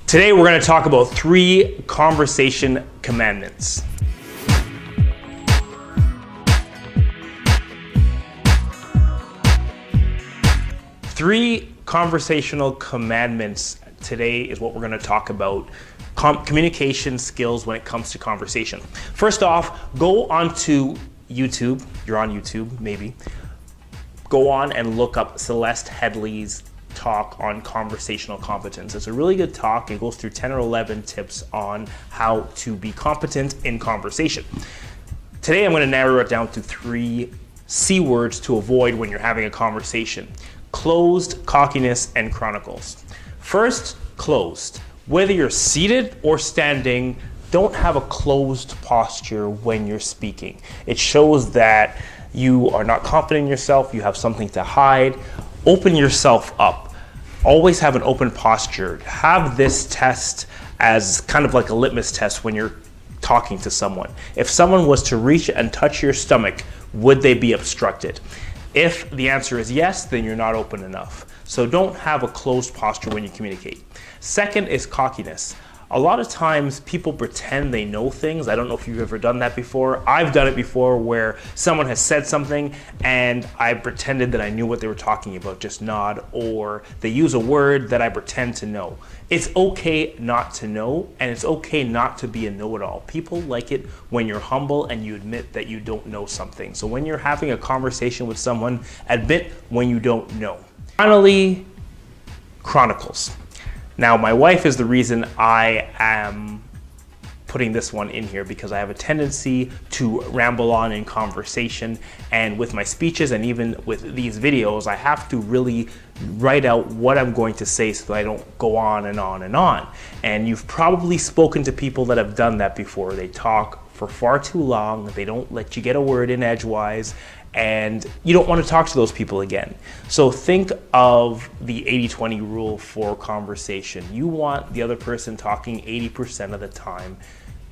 Today we're going to talk about 3 conversation commandments. Three conversational commandments today is what we're going to talk about. Communication skills when it comes to conversation. First off, go onto YouTube. You're on YouTube, maybe. Go on and look up Celeste Headley's talk on conversational competence. It's a really good talk. It goes through 10 or 11 tips on how to be competent in conversation. Today I'm going to narrow it down to 3 C words to avoid when you're having a conversation. Closed, cockiness, and chronicles. First, closed. Whether you're seated or standing, don't have a closed posture when you're speaking. It shows that you are not confident in yourself, you have something to hide. Open yourself up. Always have an open posture. Have this test as kind of like a litmus test when you're talking to someone. If someone was to reach and touch your stomach, would they be obstructed? If the answer is yes, then you're not open enough. So don't have a closed posture when you communicate. Second is cockiness. A lot of times people pretend they know things. I don't know if you've ever done that before. I've done it before where someone has said something and I pretended that I knew what they were talking about, just nod, or they use a word that I pretend to know. It's okay not to know, and it's okay not to be a know-it-all. People like it when you're humble and you admit that you don't know something. So when you're having a conversation with someone, admit when you don't know. Finally, chronicles. Now, my wife is the reason I am putting this one in here because I have a tendency to ramble on in conversation, and with my speeches and even with these videos, I have to really write out what I'm going to say so that I don't go on and on and on. And you've probably spoken to people that have done that before. They talk for far too long, they don't let you get a word in edgewise, and you don't want to talk to those people again. So think of the 80-20 rule for conversation. You want the other person talking 80% of the time.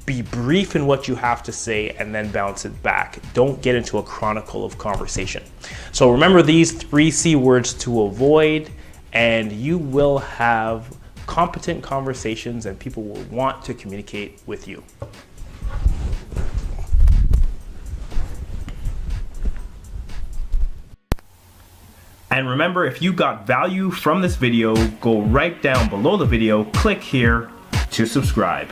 Be brief in what you have to say and then bounce it back. Don't get into a chronicle of conversation. So remember these 3 C words to avoid, and you will have competent conversations and people will want to communicate with you. And remember, if you got value from this video, go right down below the video, click here to subscribe.